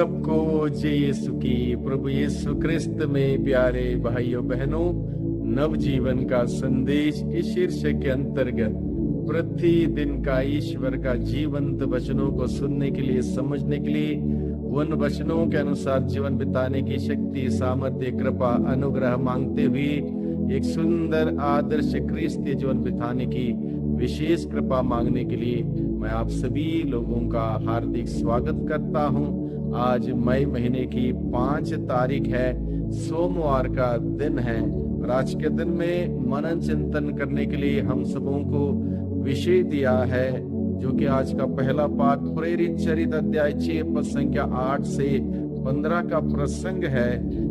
सबको जय यीशु की। प्रभु यीशु क्रिस्त में प्यारे भाइयों बहनों, नवजीवन का संदेश इस शीर्षक के अंतर्गत प्रतिदिन का ईश्वर का जीवंत वचनों को सुनने के लिए, समझने के लिए, उन वचनों के अनुसार जीवन बिताने की शक्ति, सामर्थ्य, कृपा, अनुग्रह मांगते हुए एक सुंदर आदर्श क्रिस्तीय जीवन बिताने की विशेष कृपा मांगने के लिए मैं आप सभी लोगों का हार्दिक स्वागत करता हूं। आज मई महीने की 5 तारीख है, सोमवार का दिन है और आज के दिन में मनन चिंतन करने के लिए हम सबों को विषय दिया है, जो कि आज का पहला पाठ प्रेरित चरित्र अध्याय 6 पद संख्या 8 से 15 का प्रसंग है।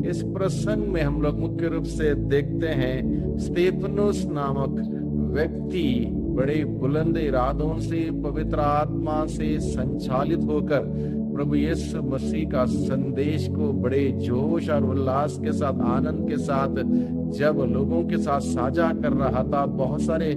इस प्रसंग में हम लोग मुख्य रूप से देखते हैं स्तेफनुस नामक व्यक्ति बड़े बुलंद इरादों से, पवित्र आत्मा से संचालित होकर प्रभु यीशु मसीह का संदेश को बड़े जोश और उल्लास के साथ, आनंद के साथ जब लोगों के साथ साझा कर रहा था। बहुत सारे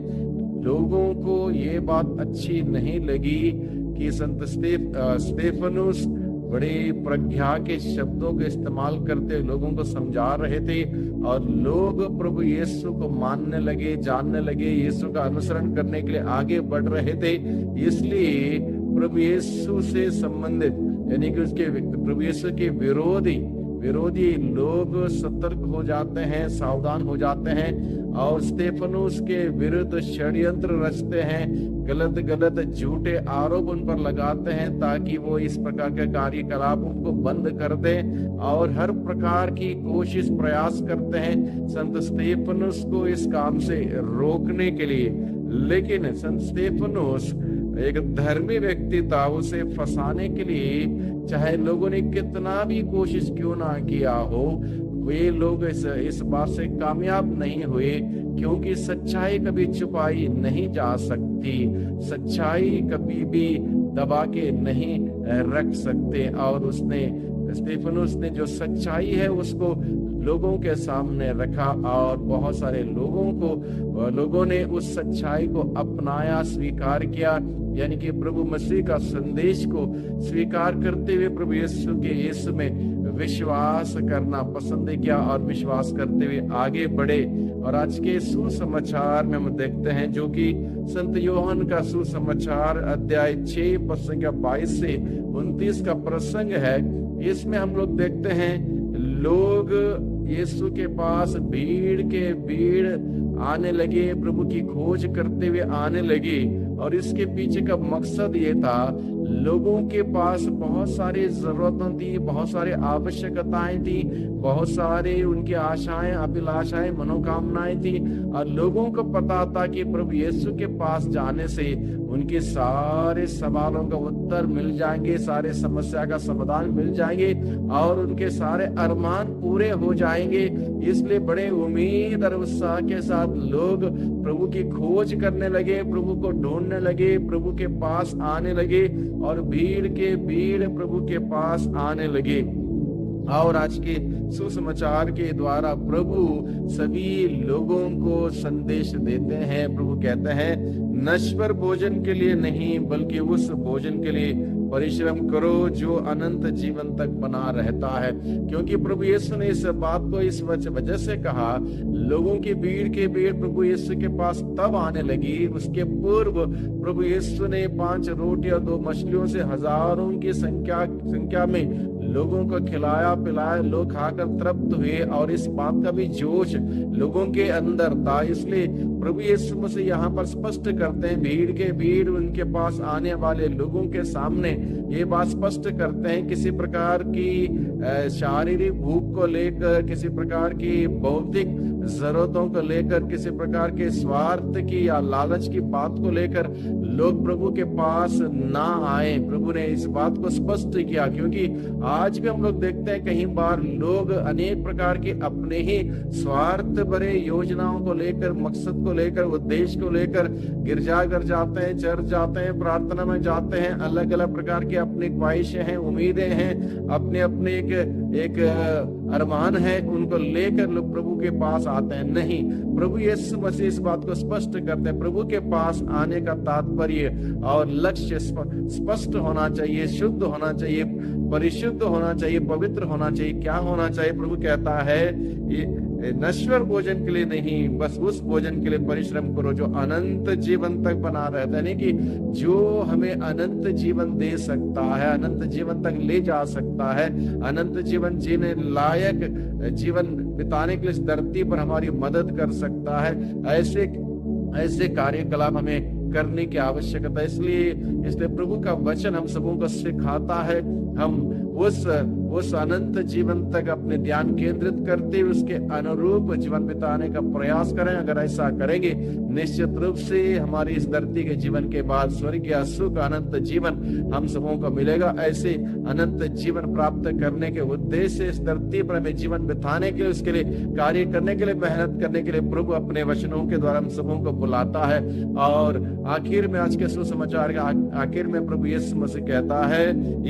लोगों को ये बात अच्छी नहीं लगी कि संत स्तेफनुस बड़े प्रज्ञा के शब्दों का इस्तेमाल करते लोगों को समझा रहे थे और लोग प्रभु यीशु को मानने लगे, जानने लगे, यीशु का अनुसरण करने के लिए आगे बढ़ रहे थे। इसलिए प्रभु यीशु से संबंधित, यानी कि उसके प्रभु यीशु के विरोधी लोग सतर्क हो जाते हैं, सावधान हो जाते हैं और स्तेफनुस के विरुद्ध षड्यंत्र रचते हैं, गलत झूठे आरोप उन पर लगाते हैं ताकि वो इस प्रकार के कार्यकलाप उनको बंद कर दें और हर प्रकार की कोशिश प्रयास करते हैं संत स्तेफनुस को इस काम से रोकने के लिए। लेकिन संत स्तेफनुस एक धर्मी व्यक्ति था, उसे फंसाने के लिए चाहे लोगों ने कितना भी कोशिश क्यों ना किया हो, वे लोग इस बात से कामयाब नहीं हुए, क्योंकि सच्चाई कभी छुपाई नहीं जा सकती, सच्चाई कभी भी दबा के नहीं रख सकते। और स्तेफनुस ने जो सच्चाई है उसको लोगों के सामने रखा और बहुत सारे लोगों ने उस सच्चाई को अपनाया, स्वीकार किया, यानी कि प्रभु मसीह का संदेश को स्वीकार करते हुए प्रभु यीशु में विश्वास करना पसंद किया और विश्वास करते हुए आगे बढ़े। और आज के सुसमाचार में हम देखते हैं, जो कि संत योहन का सुसमाचार अध्याय 6 पद संख्या 22 से 29 का प्रसंग है। इसमें हम लोग देखते हैं लोग यीशु के पास भीड़ आने लगे, प्रभु की खोज करते हुए आने लगे। और इसके पीछे का मकसद ये था, लोगों के पास बहुत सारी जरूरतें थी, बहुत सारी आवश्यकताएं थी, बहुत सारे उनकी आशाएं, अभिलाषाएं, मनोकामनाएं थी और लोगों को पता था कि प्रभु यीशु के पास जाने से उनके सारे सवालों का उत्तर मिल जाएंगे, सारे समस्या का समाधान मिल जाएंगे और उनके सारे अरमान पूरे हो जाएंगे। इसलिए बड़े उम्मीद और उत्साह के साथ लोग प्रभु की खोज करने लगे, प्रभु को ढूंढने लगे, प्रभु के पास आने लगे और भीड़ प्रभु के पास आने लगे। और आज के सुसमाचार के द्वारा प्रभु सभी लोगों को संदेश देते हैं। प्रभु कहते हैं, नश्वर भोजन के लिए नहीं बल्कि उस भोजन के लिए परिश्रम करो जो अनंत जीवन तक बना रहता है। क्योंकि प्रभु यीशु ने इस बात को इस वजह से कहा, लोगों की भीड़ प्रभु यीशु के पास तब आने लगी। उसके पूर्व प्रभु यीशु ने 5 रोटी और 2 मछलियों से हजारों की संख्या में लोगों को खिलाया पिलाया, लोग खाकर तृप्त हुए और इस बात का भी जोश लोगों के अंदर था। इसलिए प्रभु यीशु मसीह यहाँ पर स्पष्ट करते हैं, भीड़ उनके पास आने वाले लोगों के सामने ये बात स्पष्ट करते हैं, किसी प्रकार की शारीरिक भूख को लेकर, किसी प्रकार की भौतिक जरूरतों को लेकर, किसी प्रकार के स्वार्थ की या लालच की बात को लेकर लोग प्रभु के पास ना आए। प्रभु ने इस बात को स्पष्ट किया, क्योंकि आज भी हम लोग देखते हैं कई बार लोग अनेक प्रकार के अपने ही स्वार्थ भरे योजनाओं को लेकर, मकसद को को लेकर, उद्देश्य को लेकर गिरजाघर जाते हैं, चर्च जाते हैं, प्रार्थना में जाते हैं, अलग अलग प्रकार की अपनी ख्वाहिशें हैं, उम्मीदें हैं, अपने अपने एक अरमान है, उनको लेकर लोग प्रभु के पास आते हैं। नहीं, प्रभु यीशु मसीह इस बात को स्पष्ट करते हैं। प्रभु के पास आने का तात्पर्य और लक्ष्य स्पष्ट होना चाहिए, शुद्ध होना चाहिए, परिशुद्ध होना चाहिए, पवित्र होना चाहिए। क्या होना चाहिए? प्रभु कहता है ये नश्वर भोजन के लिए नहीं, बस उस भोजन के लिए परिश्रम करो जो अनंत जीवन तक बना रहता है, यानी कि जो हमें अनंत जीवन दे सकता है, अनंत जीवन तक ले जा सकता है, अनंत जीवन जीने लायक जीवन बिताने के लिए इस धरती पर हमारी मदद कर सकता है। ऐसे कार्यकलाप हमें करने की आवश्यकता है। इसलिए प्रभु का वचन हम सबों को सिखाता है हम उस अनंत जीवन तक अपने ध्यान केंद्रित करते हुए उसके अनुरूप जीवन बिताने का प्रयास करें। अगर ऐसा करेंगे, निश्चित रूप से हमारी इस धरती के जीवन के बाद स्वर्गीय सुख, अनंत जीवन हम सबों को मिलेगा। ऐसे अनंत जीवन प्राप्त करने के उद्देश्य से इस धरती पर हमें जीवन बिताने के लिए, उसके लिए कार्य करने के लिए, मेहनत करने के लिए प्रभु अपने वचनों के द्वारा हम सबों को बुलाता है। और आखिर में, आज के सुसमाचार का आखिर में प्रभु यीशु मसीह कहता है,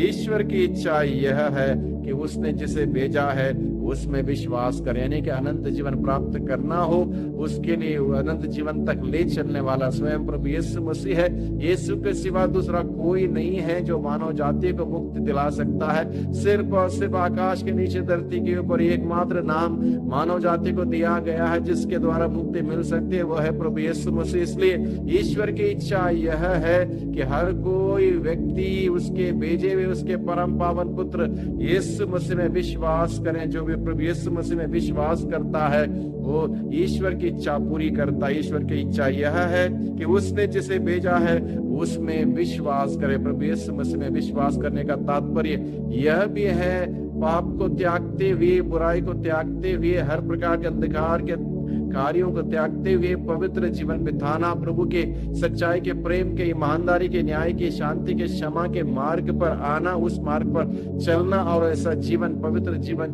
ईश्वर की इच्छा यह है कि उसने जिसे भेजा है उसमें विश्वास करें। यानी कि अनंत जीवन प्राप्त करना हो, उसके लिए अनंत जीवन तक ले चलने वाला स्वयं प्रभु यीशु मसीह है। यीशु के सिवा दूसरा कोई नहीं है जो मानव जाति को मुक्ति दिला सकता है। सिर्फ और सिर्फ आकाश के नीचे, धरती के ऊपर एकमात्र नाम मानव जाति को दिया गया है जिसके द्वारा मुक्ति मिल सकती है, वो है प्रभु यीशु मसीह। इसलिए ईश्वर की इच्छा यह है कि हर कोई व्यक्ति उसके भेजे हुए, उसके परम पावन पुत्र यीशु मसीह में विश्वास करें। जो प्रभु यीशु मसीह में विश्वास करता है वो ईश्वर की इच्छा पूरी करता है। ईश्वर की इच्छा यह है कि उसने जिसे भेजा है उसमें विश्वास करे। प्रभु यीशु मसीह में विश्वास करने का तात्पर्य यह भी है, पाप को त्यागते हुए, बुराई को त्यागते हुए, हर प्रकार के अंधकार के कार्यों को त्यागते हुए पवित्र जीवन बिताना, प्रभु के सच्चाई के, प्रेम के, ईमानदारी के, न्याय के, शांति के, क्षमा के मार्ग पर आना, उस मार्ग पर चलना और ऐसा जीवन, पवित्र जीवन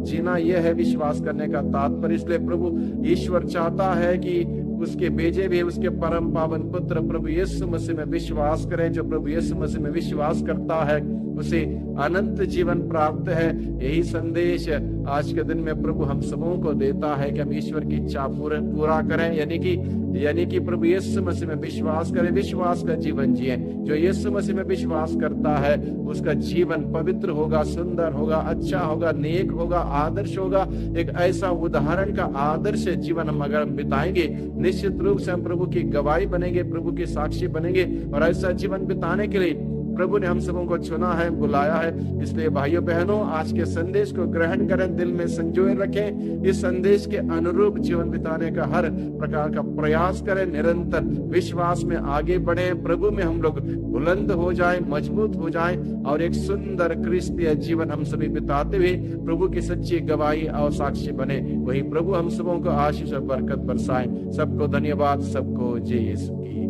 जीना, यह है विश्वास करने का तात्पर्य। इसलिए प्रभु ईश्वर चाहता है कि उसके भेजे भी उसके परम पावन पुत्र प्रभु यीशु मसीह में विश्वास करें। जो प्रभु यीशु मसीह में विश्वास करता है उसे अनंत जीवन प्राप्त है। यही संदेश आज के दिन में प्रभु हम सबों को देता है कि हम ईश्वर की इच्छा पूरा करें, यानी कि प्रभु यीशु मसीह में विश्वास करें, विश्वास का जीवन जिए। जो यीशु मसीह में विश्वास करता है उसका जीवन पवित्र होगा, सुंदर होगा, अच्छा होगा, नेक होगा, आदर्श होगा। एक ऐसा उदाहरण का आदर्श जीवन हम अगर बिताएंगे, निश्चित रूप से हम प्रभु की गवाही बनेंगे, प्रभु के साक्षी बनेंगे। और ऐसा जीवन बिताने के लिए प्रभु ने हम सबों को चुना है, बुलाया है। इसलिए भाइयों बहनों, आज के संदेश को ग्रहण करें, दिल में संजोए रखें, इस संदेश के अनुरूप जीवन बिताने का हर प्रकार का प्रयास करें, निरंतर विश्वास में आगे बढ़े, प्रभु में हम लोग बुलंद हो जाएं, मजबूत हो जाएं और एक सुंदर क्रिस्तीय जीवन हम सभी बिताते हुए प्रभु की सच्ची गवाही और साक्षी बने। वही प्रभु हम सबों को आशीष और बरकत बरसाएं। सबको धन्यवाद, सबको जय यीशु की।